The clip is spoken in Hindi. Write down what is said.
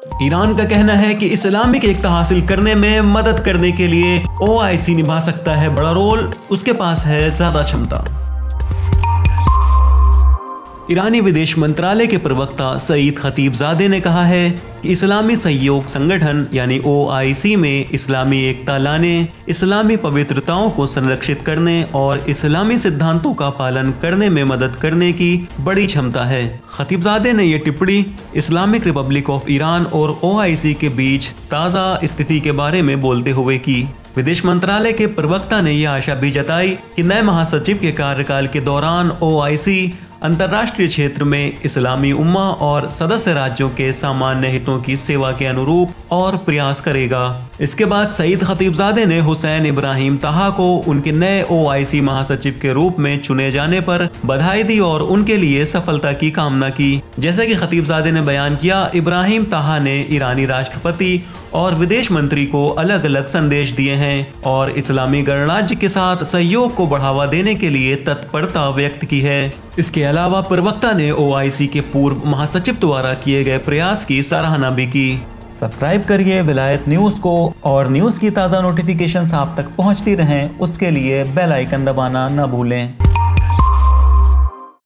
ईरान का कहना है कि इस्लामिक एकता हासिल करने में मदद करने के लिए ओआईसी निभा सकता है बड़ा रोल, उसके पास है ज्यादा क्षमता। ईरानी विदेश मंत्रालय के प्रवक्ता सईद खतीबजादे ने कहा है कि इस्लामी सहयोग संगठन यानी ओआईसी में इस्लामी एकता लाने, इस्लामी पवित्रताओं को संरक्षित करने और इस्लामी सिद्धांतों का पालन करने में मदद करने की बड़ी क्षमता है। खतीबजादे ने यह टिप्पणी इस्लामिक रिपब्लिक ऑफ ईरान और ओआईसी के बीच ताज़ा स्थिति के बारे में बोलते हुए की। विदेश मंत्रालय के प्रवक्ता ने यह आशा भी जताई कि नए महासचिव के कार्यकाल के दौरान ओआईसी अंतर्राष्ट्रीय क्षेत्र में इस्लामी उम्मा और सदस्य राज्यों के सामान्य हितों की सेवा के अनुरूप और प्रयास करेगा। इसके बाद सईद खतीबजादे ने हुसैन इब्राहिम ताहा को उनके नए ओआईसी महासचिव के रूप में चुने जाने पर बधाई दी और उनके लिए सफलता की कामना की। जैसा कि खतीबजादे ने बयान किया, इब्राहिम ताहा ने ईरानी राष्ट्रपति और विदेश मंत्री को अलग अलग संदेश दिए हैं और इस्लामी गणराज्य के साथ सहयोग को बढ़ावा देने के लिए तत्परता व्यक्त की है। इसके अलावा प्रवक्ता ने ओआईसी के पूर्व महासचिव द्वारा किए गए प्रयास की सराहना भी की। सब्सक्राइब करिए विलायत न्यूज़ को और न्यूज़ की ताज़ा नोटिफिकेशंस आप तक पहुंचती रहें, उसके लिए बेल आइकन दबाना न भूलें।